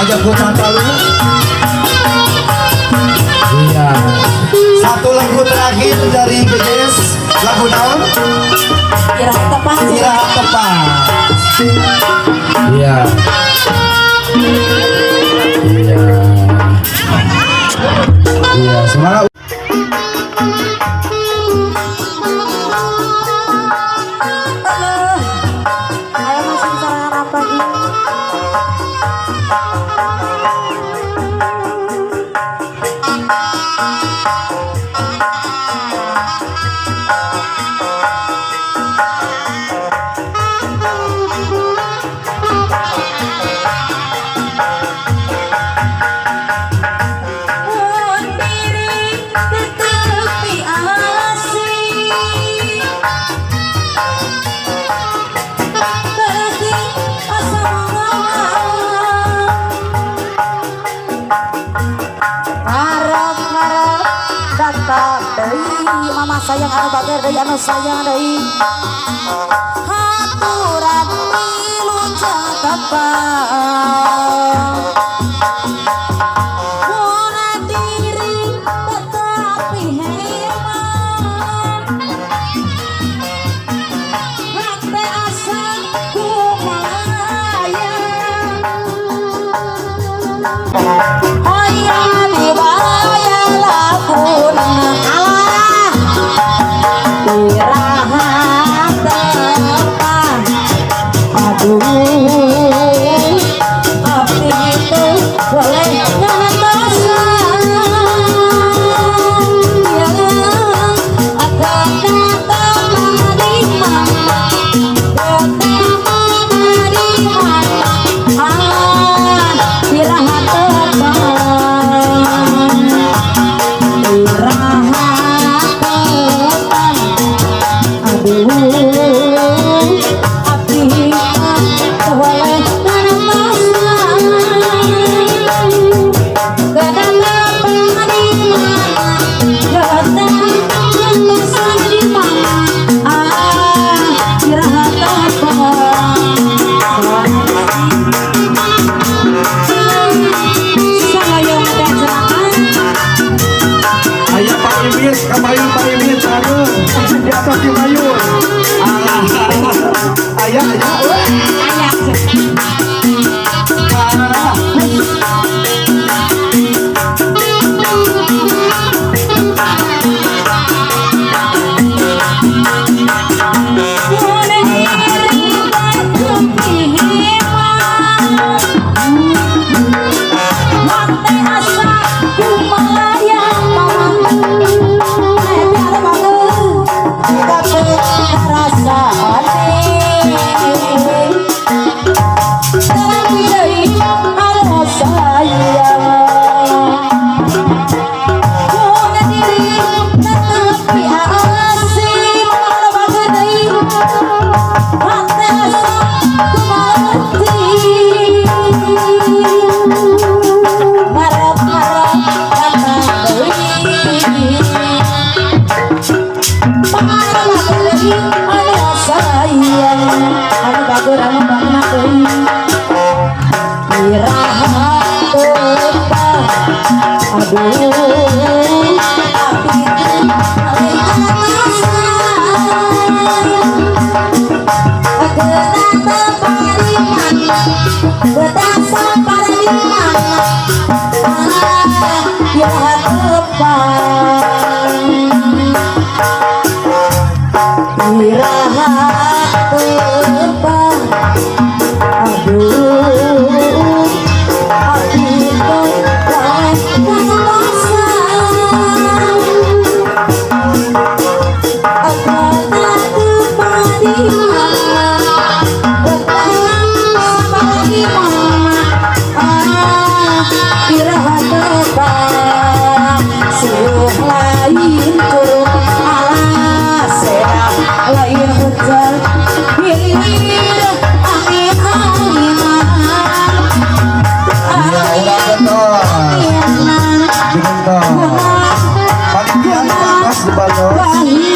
Ajak putar dulu. Iya. Satu lagu terakhir dari GGS, lagu naon? Irah tepat. Irah tepat. Iya. Iya. Iya, semangat. Ayo masih saran apa lagi? Mama sayang anu bager deui anu sayang deui haturan milu cakapang pura diri tetapi hemat hati asa kumayang hoya dibaya laguna iraha tepat aduh api itu boleh ngatasan yang akan datang dari mana datang dari mana iraha tepat iraha Kamayun Pak Imin sarung di atas di mayun. Alah. Ayah. Panitia di atas di balon.